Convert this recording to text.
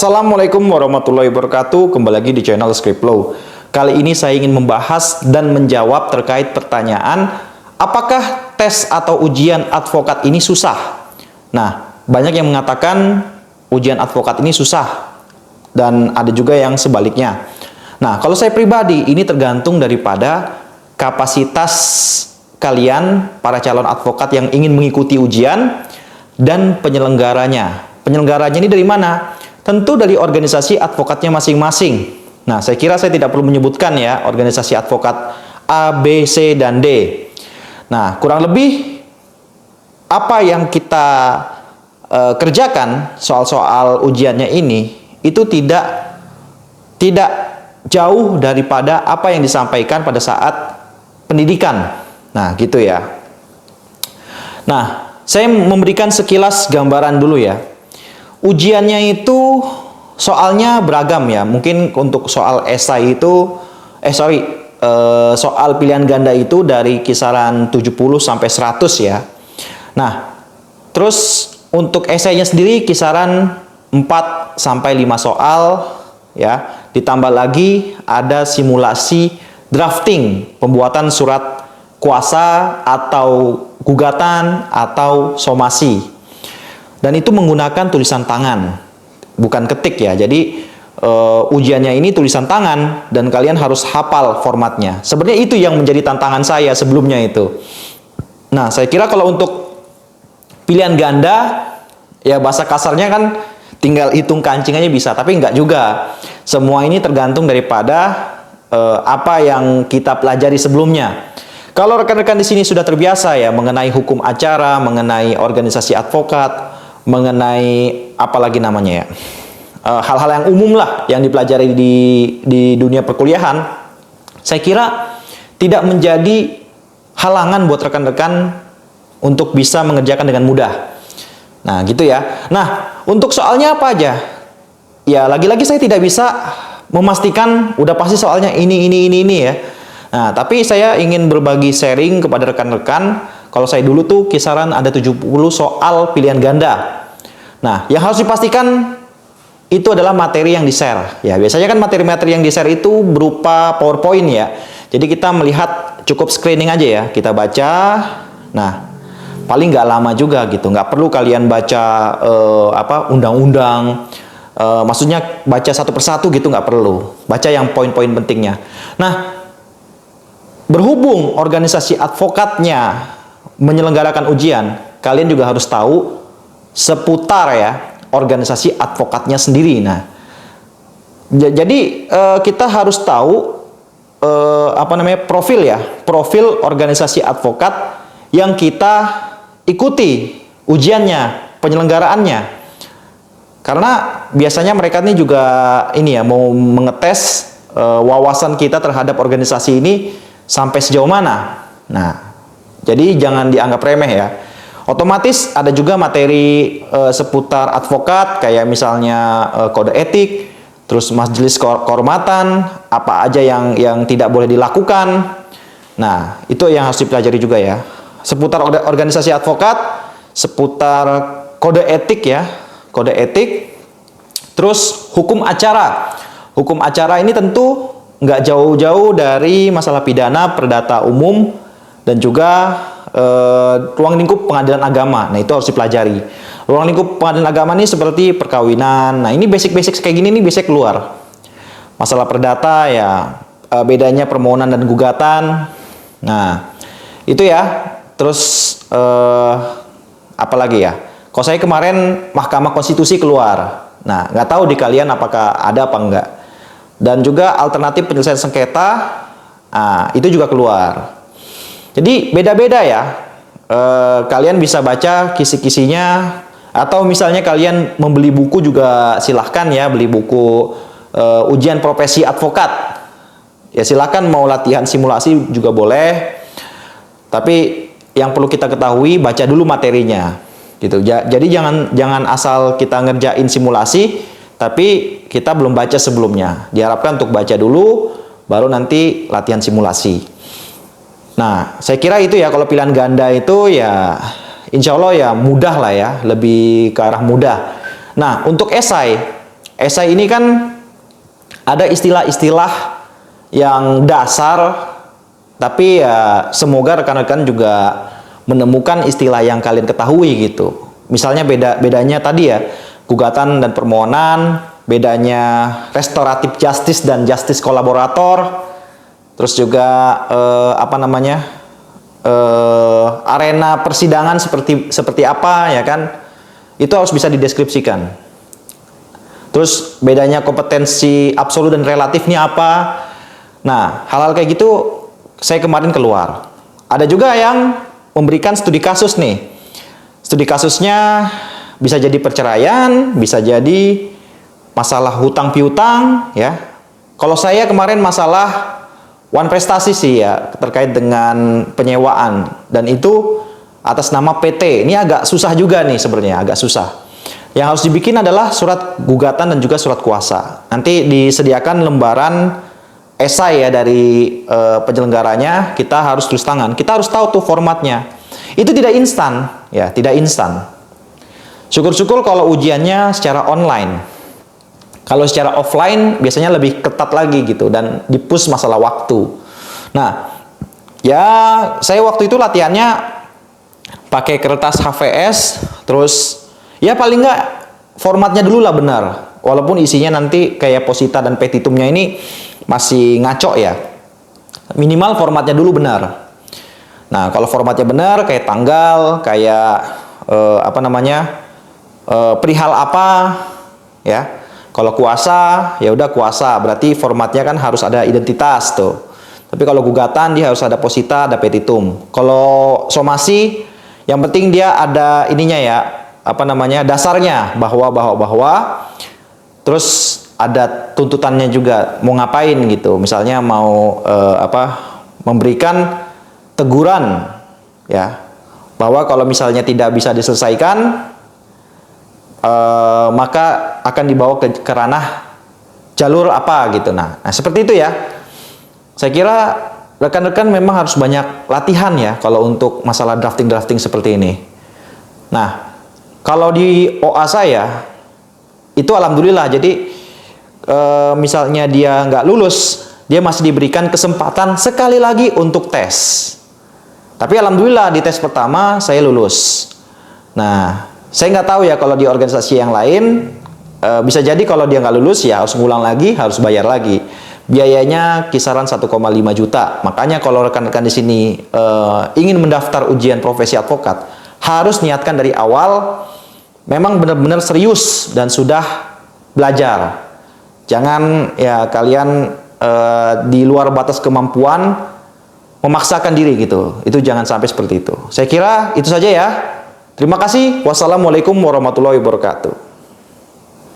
Assalamualaikum warahmatullahi wabarakatuh. Kembali lagi di channel Scriptflow. Kali ini saya ingin membahas dan menjawab terkait pertanyaan, apakah tes atau ujian advokat ini susah? Nah, banyak yang mengatakan ujian advokat ini susah, dan ada juga yang sebaliknya. Nah, kalau saya pribadi, ini tergantung daripada kapasitas kalian, para calon advokat yang ingin mengikuti ujian, dan penyelenggaranya. Penyelenggaranya ini dari mana? Tentu dari organisasi advokatnya masing-masing. Nah, saya kira saya tidak perlu menyebutkan ya, organisasi advokat A, B, C, dan D. Nah, kurang lebih apa yang kita kerjakan soal-soal ujiannya ini, itu tidak jauh daripada apa yang disampaikan pada saat pendidikan. Nah, gitu ya. Nah, saya memberikan sekilas gambaran dulu ya. Ujiannya itu soalnya beragam ya. Mungkin untuk soal esai itu, soal pilihan ganda itu dari kisaran 70 sampai 100 ya. Nah, terus untuk esainya sendiri kisaran 4 sampai 5 soal ya. Ditambah lagi ada simulasi drafting, pembuatan surat kuasa atau gugatan atau somasi. Dan itu menggunakan tulisan tangan, bukan ketik ya. Jadi ujiannya ini tulisan tangan dan kalian harus hafal formatnya. Sebenarnya itu yang menjadi tantangan saya sebelumnya itu. Nah, saya kira kalau untuk pilihan ganda, ya bahasa kasarnya kan tinggal hitung kancing aja bisa, tapi enggak juga. Semua ini tergantung daripada apa yang kita pelajari sebelumnya. Kalau rekan-rekan di sini sudah terbiasa ya mengenai hukum acara, mengenai organisasi advokat, mengenai apalagi namanya ya, hal-hal yang umum lah yang dipelajari di dunia perkuliahan, saya kira tidak menjadi halangan buat rekan-rekan untuk bisa mengerjakan dengan mudah. Nah, gitu ya. Nah, untuk soalnya apa aja? Ya, lagi-lagi saya tidak bisa memastikan udah pasti soalnya ini ya. Nah, tapi saya ingin berbagi sharing kepada rekan-rekan. Kalau saya dulu tuh kisaran ada 70 soal pilihan ganda. Nah, yang harus dipastikan itu adalah materi yang di-share. Ya, biasanya kan materi-materi yang di-share itu berupa PowerPoint ya. Jadi kita melihat cukup screening aja ya. Kita baca. Nah, paling nggak lama juga gitu. Nggak perlu kalian baca undang-undang. Maksudnya baca satu persatu gitu, nggak perlu. Baca yang poin-poin pentingnya. Nah, berhubung organisasi advokatnya menyelenggarakan ujian, kalian juga harus tahu seputar ya organisasi advokatnya sendiri. Nah, jadi kita harus tahu profil organisasi advokat yang kita ikuti ujiannya, penyelenggaraannya. Karena biasanya mereka ini juga mau mengetes wawasan kita terhadap organisasi ini sampai sejauh mana. Nah, jadi jangan dianggap remeh ya. Otomatis ada juga materi seputar advokat, kayak misalnya kode etik, terus majelis kehormatan, apa aja yang tidak boleh dilakukan. Nah, itu yang harus dipelajari juga ya. Seputar organisasi advokat, seputar kode etik ya, kode etik. Terus hukum acara. Hukum acara ini tentu nggak jauh-jauh dari masalah pidana, perdata umum, dan juga ruang lingkup pengadilan agama. Nah, itu harus dipelajari. Ruang lingkup pengadilan agama ini seperti perkawinan. Nah, ini basic-basic kayak gini nih biasanya keluar. Masalah perdata ya, bedanya permohonan dan gugatan. Nah, itu ya. Terus apalagi ya? Kalau saya kemarin Mahkamah Konstitusi keluar. Nah, nggak tahu di kalian apakah ada apa enggak. Dan juga alternatif penyelesaian sengketa, itu juga keluar. Jadi beda-beda ya. Kalian bisa baca kisi-kisinya, atau misalnya kalian membeli buku juga silahkan ya, beli buku ujian profesi advokat. Ya silahkan, mau latihan simulasi juga boleh. Tapi yang perlu kita ketahui, baca dulu materinya. Gitu. Jadi jangan asal kita ngerjain simulasi, tapi kita belum baca sebelumnya. Diharapkan untuk baca dulu, baru nanti latihan simulasi. Nah, saya kira itu ya, kalau pilihan ganda itu ya insya Allah ya mudah lah ya, lebih ke arah mudah. Nah, untuk esai esai ini kan ada istilah-istilah yang dasar, tapi ya semoga rekan-rekan juga menemukan istilah yang kalian ketahui gitu. Misalnya bedanya tadi ya, gugatan dan permohonan, bedanya restoratif justice dan justice kolaborator, terus juga arena persidangan seperti apa ya kan, itu harus bisa dideskripsikan. Terus bedanya kompetensi absolut dan relatif ini apa. Nah, hal-hal kayak gitu saya kemarin keluar. Ada juga yang memberikan studi kasus nih. Studi kasusnya bisa jadi perceraian, bisa jadi masalah hutang piutang ya. Kalau saya kemarin masalah one prestasi sih ya, terkait dengan penyewaan, dan itu atas nama PT. Ini agak susah juga nih sebenarnya, agak susah. Yang harus dibikin adalah surat gugatan dan juga surat kuasa. Nanti disediakan lembaran esai ya dari penyelenggaranya, kita harus tulis tangan. Kita harus tahu tuh formatnya. Itu tidak instan, ya, tidak instan. Syukur-syukur kalau ujiannya secara online. Kalau secara offline biasanya lebih ketat lagi gitu dan di-push masalah waktu. Nah, ya saya waktu itu latihannya pakai kertas HVS, terus ya paling nggak formatnya dulu lah benar. Walaupun isinya nanti kayak posita dan petitumnya ini masih ngaco ya. Minimal formatnya dulu benar. Nah, kalau formatnya benar kayak tanggal, kayak perihal apa ya. Kalau kuasa, ya udah kuasa, berarti formatnya kan harus ada identitas tuh. Tapi kalau gugatan dia harus ada posita, ada petitum. Kalau somasi, yang penting dia ada ininya ya, dasarnya bahwa terus ada tuntutannya juga mau ngapain gitu. Misalnya mau memberikan teguran ya, bahwa kalau misalnya tidak bisa diselesaikan maka akan dibawa ke ranah jalur apa gitu. Nah, seperti itu ya. Saya kira rekan-rekan memang harus banyak latihan ya kalau untuk masalah drafting seperti ini. Nah, kalau di OA saya itu alhamdulillah, jadi misalnya dia nggak lulus, dia masih diberikan kesempatan sekali lagi untuk tes. Tapi alhamdulillah di tes pertama saya lulus. Nah, saya nggak tahu ya kalau di organisasi yang lain, bisa jadi kalau dia nggak lulus ya harus ngulang lagi, harus bayar lagi. Biayanya kisaran 1,5 juta. Makanya kalau rekan-rekan di sini ingin mendaftar ujian profesi advokat, harus niatkan dari awal, memang benar-benar serius dan sudah belajar. Jangan ya kalian di luar batas kemampuan memaksakan diri gitu. Itu jangan sampai seperti itu. Saya kira itu saja ya. Terima kasih. Wassalamualaikum warahmatullahi wabarakatuh.